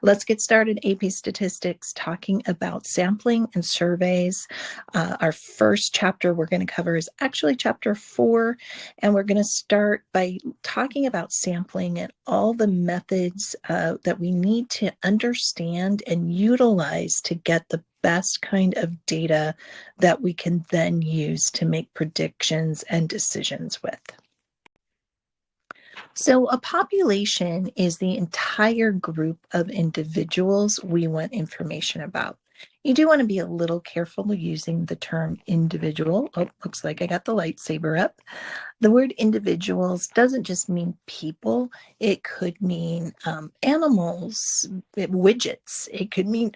Let's get started. AP Statistics, talking about sampling and surveys. Our first chapter we're going to cover is actually chapter 4, and we're going to start by talking about sampling and all the methods that we need to understand and utilize to get the best kind of data that we can then use to make predictions and decisions with. So a population is the entire group of individuals we want information about. You do want to be a little careful using the term individual. Oh, looks like I got the lightsaber up. The word individuals doesn't just mean people. It could mean animals, widgets. It could mean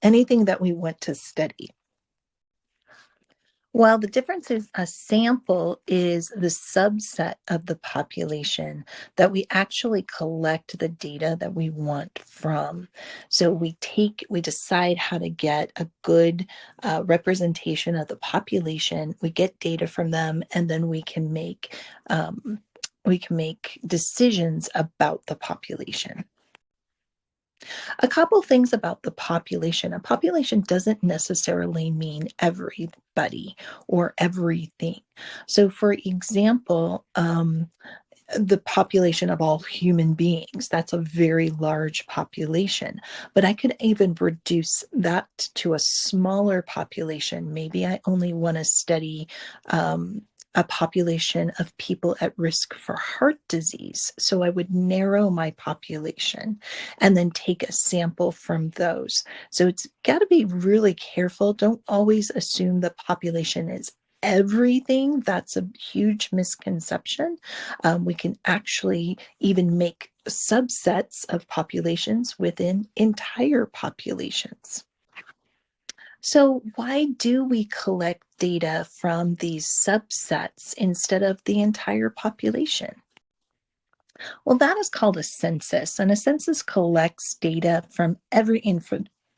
anything that we want to study. Well, the difference is a sample is the subset of the population that we actually collect the data that we want from. So we decide how to get a good representation of the population. We get data from them, and then we can make decisions about the population. A couple things about the population. A population doesn't necessarily mean everybody or everything. So, for example, the population of all human beings, that's a very large population. But I could even reduce that to a smaller population. Maybe I only want to study a population of people at risk for heart disease. So I would narrow my population and then take a sample from those. So it's got to be really careful. Don't always assume the population is everything. That's a huge misconception. We can actually even make subsets of populations within entire populations. So why do we collect data from these subsets instead of the entire population? Well, that is called a census, and a census collects data from every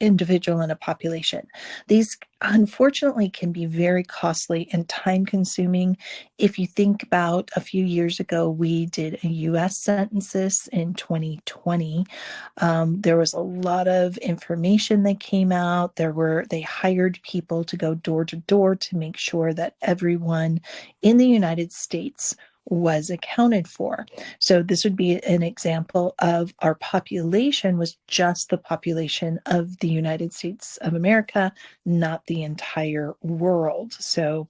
individual in a population. These, unfortunately, can be very costly and time consuming. If you think about a few years ago, we did a US census in 2020. There was a lot of information that came out. They hired people to go door to door to make sure that everyone in the United States was accounted for. So this would be an example of our population was just the population of the United States of America, not the entire world. So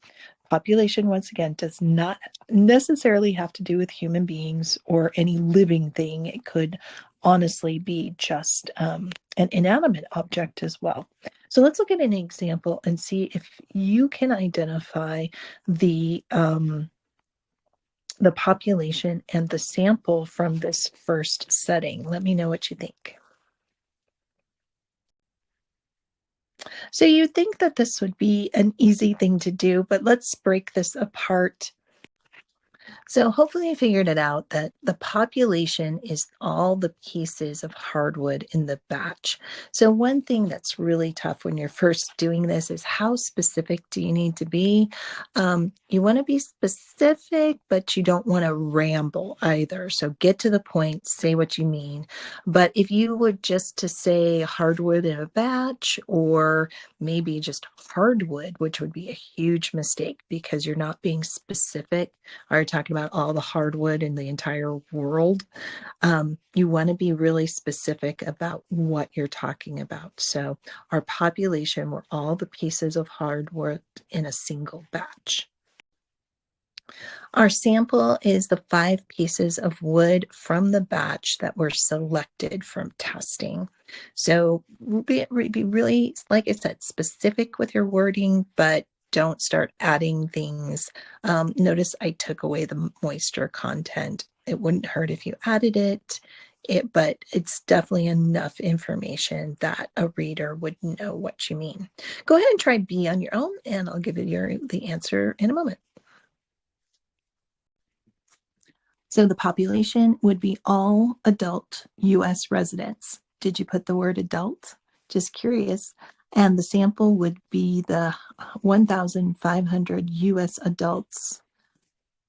population, once again, does not necessarily have to do with human beings or any living thing. It could honestly be just an inanimate object as well. So let's look at an example and see if you can identify the population and the sample from this first setting. Let me know what you think. So you think that this would be an easy thing to do, but let's break this apart. So hopefully you figured it out that the population is all the pieces of hardwood in the batch. So one thing that's really tough when you're first doing this is how specific do you need to be? You want to be specific, but you don't want to ramble either. So get to the point, say what you mean. But if you were just to say hardwood in a batch, or maybe just hardwood, which would be a huge mistake because you're not being specific, are talking about all the hardwood in the entire world. You want to be really specific about what you're talking about. So our population were all the pieces of hardwood in a single batch. Our sample is the 5 pieces of wood from the batch that were selected from testing. So be really, like I said, specific with your wording, but don't start adding things. Notice I took away the moisture content. It wouldn't hurt if you added it, but it's definitely enough information that a reader would know what you mean. Go ahead and try B on your own, and I'll give you the answer in a moment. So the population would be all adult US residents. Did you put the word adult? Just curious. And the sample would be the 1,500 US adults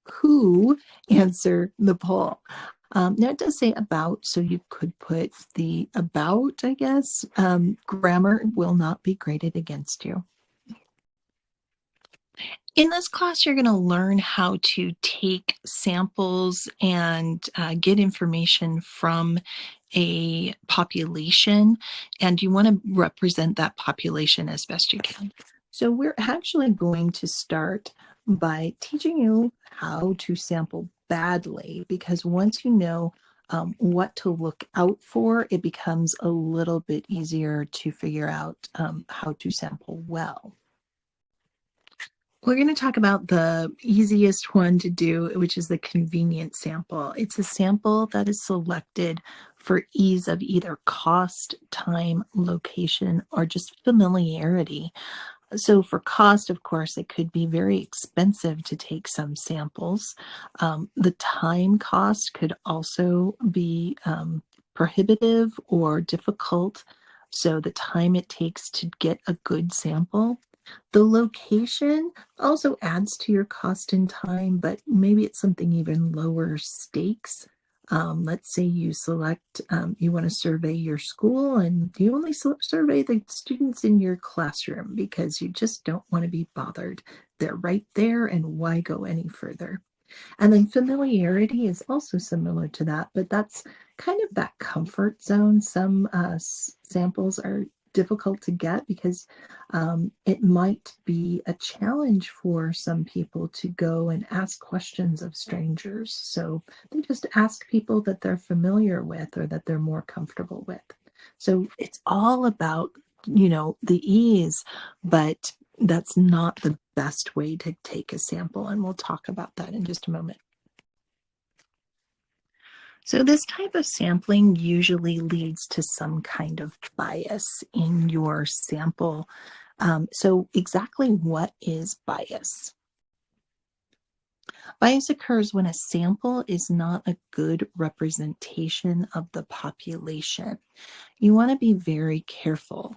who answer the poll. Now it does say about, so you could put the about, I guess. Grammar will not be graded against you. In this class, you're going to learn how to take samples and get information from a population, and you want to represent that population as best you can. So we're actually going to start by teaching you how to sample badly, because once you know what to look out for, it becomes a little bit easier to figure out how to sample well. We're going to talk about the easiest one to do, which is the convenient sample. It's a sample that is selected for ease of either cost, time, location, or just familiarity. So for cost, of course, it could be very expensive to take some samples. The time cost could also be prohibitive or difficult. So the time it takes to get a good sample. The location also adds to your cost and time, but maybe it's something even lower stakes. Let's say you select, you want to survey your school and you only survey the students in your classroom because you just don't want to be bothered. They're right there, and why go any further? And then familiarity is also similar to that, but that's kind of that comfort zone. Some samples are difficult to get because it might be a challenge for some people to go and ask questions of strangers. So they just ask people that they're familiar with or that they're more comfortable with. So it's all about, the ease, but that's not the best way to take a sample. And we'll talk about that in just a moment. So this type of sampling usually leads to some kind of bias in your sample. So exactly what is bias? Bias occurs when a sample is not a good representation of the population. You want to be very careful.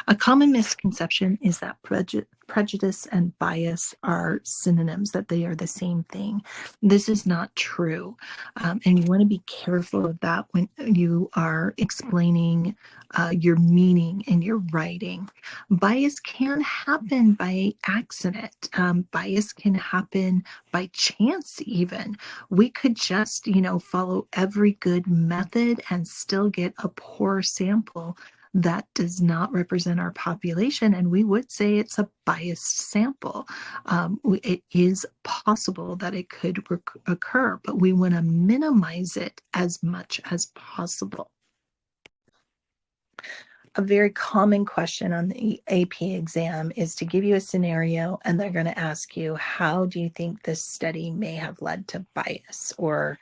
A common misconception is that prejudice and bias are synonyms, that they are the same thing. This is not true. And you want to be careful of that when you are explaining your meaning in your writing. Bias can happen by accident. Bias can happen by chance, even. We could just, follow every good method and still get a poor sample that does not represent our population, and we would say it's a biased sample. It is possible that it could occur, but we want to minimize it as much as possible. A very common question on the AP exam is to give you a scenario, and they're going to ask you, how do you think this study may have led to bias, or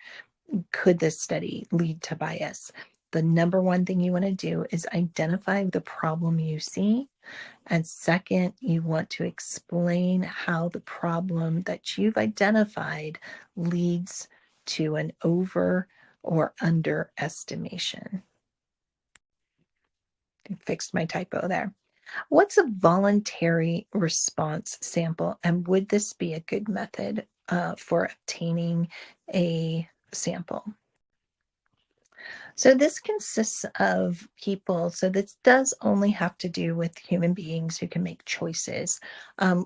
could this study lead to bias? The number one thing you want to do is identify the problem you see. And second, you want to explain how the problem that you've identified leads to an over or underestimation. I fixed my typo there. What's a voluntary response sample, and would this be a good method for obtaining a sample? So this consists of people. So this does only have to do with human beings who can make choices,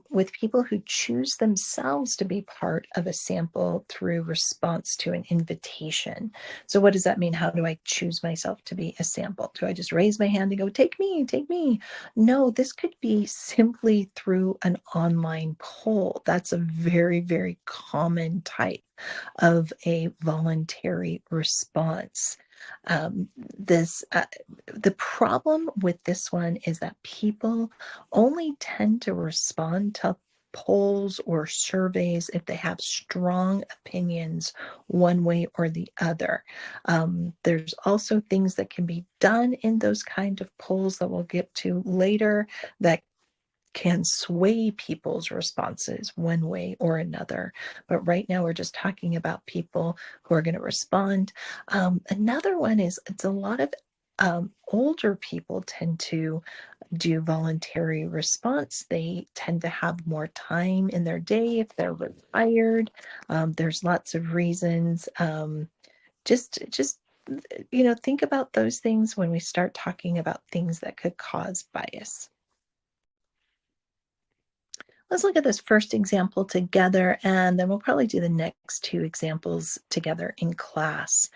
with people who choose themselves to be part of a sample through response to an invitation. So what does that mean? How do I choose myself to be a sample? Do I just raise my hand and go, take me, take me? No, this could be simply through an online poll. That's a very, very common type of a voluntary response. The problem with this one is that people only tend to respond to polls or surveys if they have strong opinions one way or the other. There's also things that can be done in those kind of polls that we'll get to later that can sway people's responses one way or another. But right now, we're just talking about people who are going to respond. Another one is it's a lot of Older people tend to do voluntary response. They tend to have more time in their day if they're retired. There's lots of reasons. Just think about those things when we start talking about things that could cause bias. Let's look at this first example together, and then we'll probably do the next two examples together in class.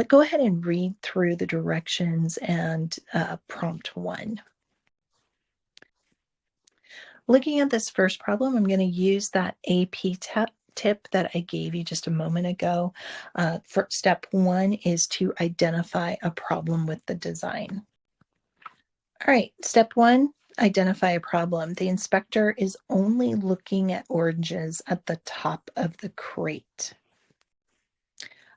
Go ahead and read through the directions and prompt 1. Looking at this first problem, I'm going to use that AP tip that I gave you just a moment ago. For step 1 is to identify a problem with the design. All right, step 1, identify a problem. The inspector is only looking at oranges at the top of the crate.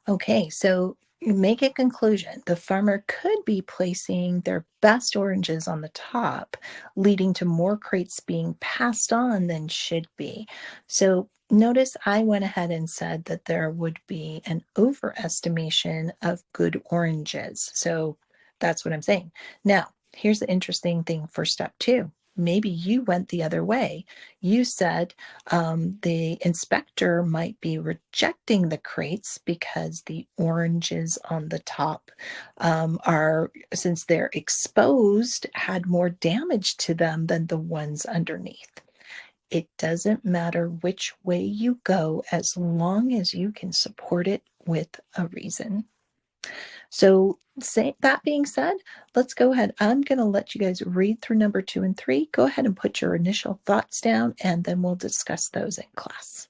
Okay, so you make a conclusion. The farmer could be placing their best oranges on the top, leading to more crates being passed on than should be. So notice I went ahead and said that there would be an overestimation of good oranges. So that's what I'm saying. Now, here's the interesting thing for step 2. Maybe you went the other way. You said the inspector might be rejecting the crates because the oranges on the top since they're exposed, had more damage to them than the ones underneath. It doesn't matter which way you go as long as you can support it with a reason. So, that being said, let's go ahead. I'm going to let you guys read through number 2 and 3. Go ahead and put your initial thoughts down, and then we'll discuss those in class.